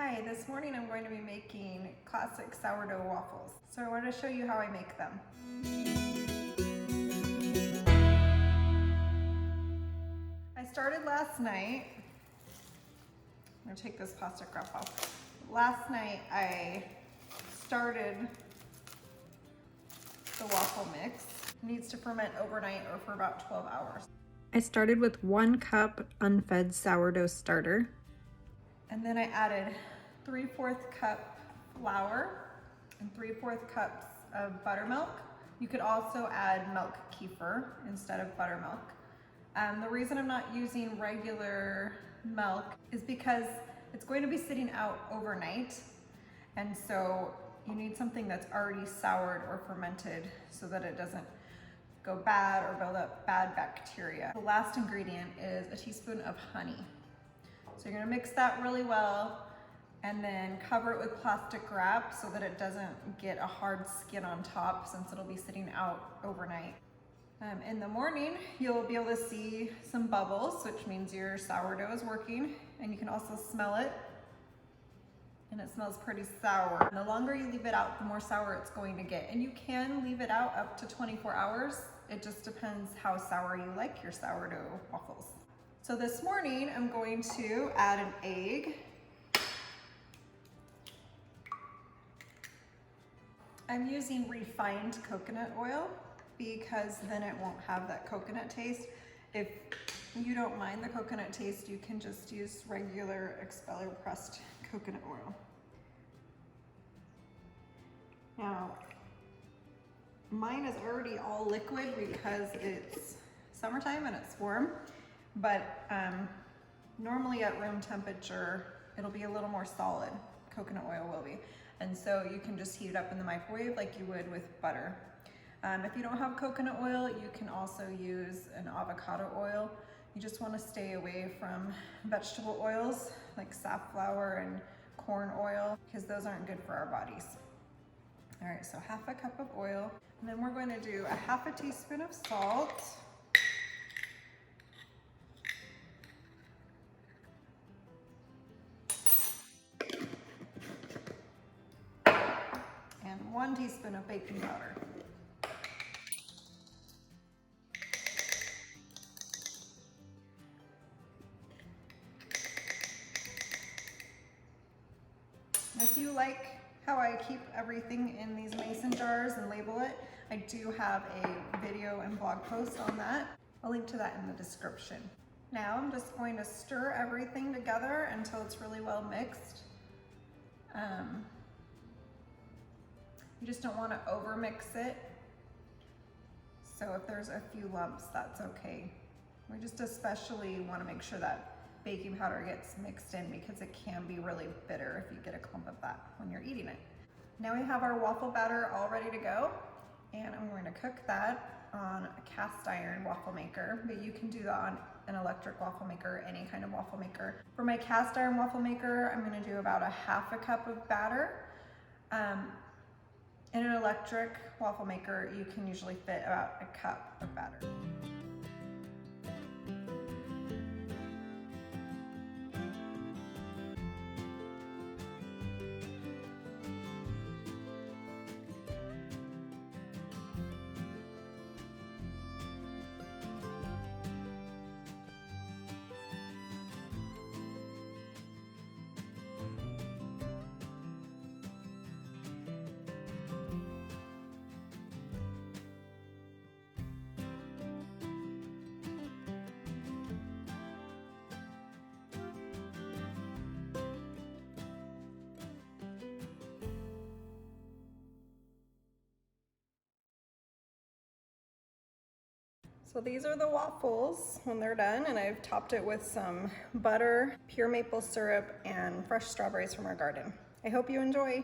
Hi, this morning I'm going to be making classic sourdough waffles. So I wanted to show you how I make them. I started last night. I'm gonna take this plastic wrap off. Last night I started the waffle mix. It needs to ferment overnight or for about 12 hours. I started with 1 cup unfed sourdough starter. And then I added 3/4 cup flour and 3/4 cups of buttermilk. You could also add milk KEFIR instead of buttermilk. The reason I'm not using regular milk is because it's going to be sitting out overnight. And so you need something that's already soured or fermented so that it doesn't go bad or build up bad bacteria. The last ingredient is a teaspoon of honey. So you're gonna mix that really well and then cover it with plastic wrap so that it doesn't get a hard skin on top since it'll be sitting out overnight. In the morning, you'll be able to see some bubbles, which means your sourdough is working, and you can also smell it, and it smells pretty sour. The longer you leave it out, the more sour it's going to get, and you can leave it out up to 24 hours. It just depends how sour you like your sourdough waffles. So this morning, I'm going to add an egg. I'm using refined coconut oil because then it won't have that coconut taste. If you don't mind the coconut taste, you can just use regular expeller pressed coconut oil. Now, mine is already all liquid because it's summertime and it's warm. But normally at room temperature, it'll be a little more solid, coconut oil will be. And so you can just heat it up in the microwave like you would with butter. If you don't have coconut oil, you can also use an avocado oil. You just want to stay away from vegetable oils like safflower and corn oil because those aren't good for our bodies. All right, so 1/2 cup of oil. And then we're going to do 1/2 teaspoon of salt. And 1 teaspoon of baking powder. If you like how I keep everything in these mason jars and label it, I do have a video and blog post on that. I'll link to that in the description. Now I'm just going to stir everything together until it's really well mixed. You just don't want to over mix it. So if there's a few lumps, that's okay. We just especially want to make sure that baking powder gets mixed in because it can be really bitter if you get a clump of that when you're eating it. Now we have our waffle batter all ready to go, and I'm going to cook that on a cast iron waffle maker, but you can do that on an electric waffle maker, any kind of waffle maker. For my cast iron waffle maker, I'm going to do about 1/2 cup of batter. In an electric waffle maker, you can usually fit about 1 cup of batter. So these are the waffles when they're done, and I've topped it with some butter, pure maple syrup, and fresh strawberries from our garden. I hope you enjoy.